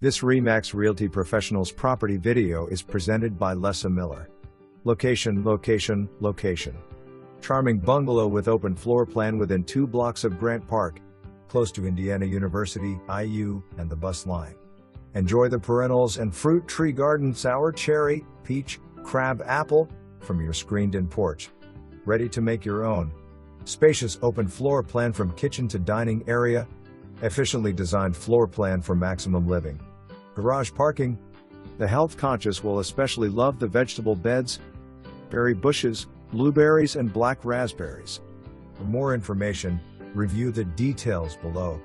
This RE/MAX Realty Professionals property video is presented by Lesa Miller. Location, location, location. Charming bungalow with open floor plan within 2 blocks of Grant Park, close to Indiana University, IU, and the bus line. Enjoy the perennials and fruit tree garden, sour cherry, peach, crab apple, from your screened-in porch. Ready to make your own. Spacious open floor plan from kitchen to dining area. Efficiently designed floor plan for maximum living. Garage parking. The health conscious will especially love the vegetable beds, berry bushes, blueberries and black raspberries. For more information, review the details below.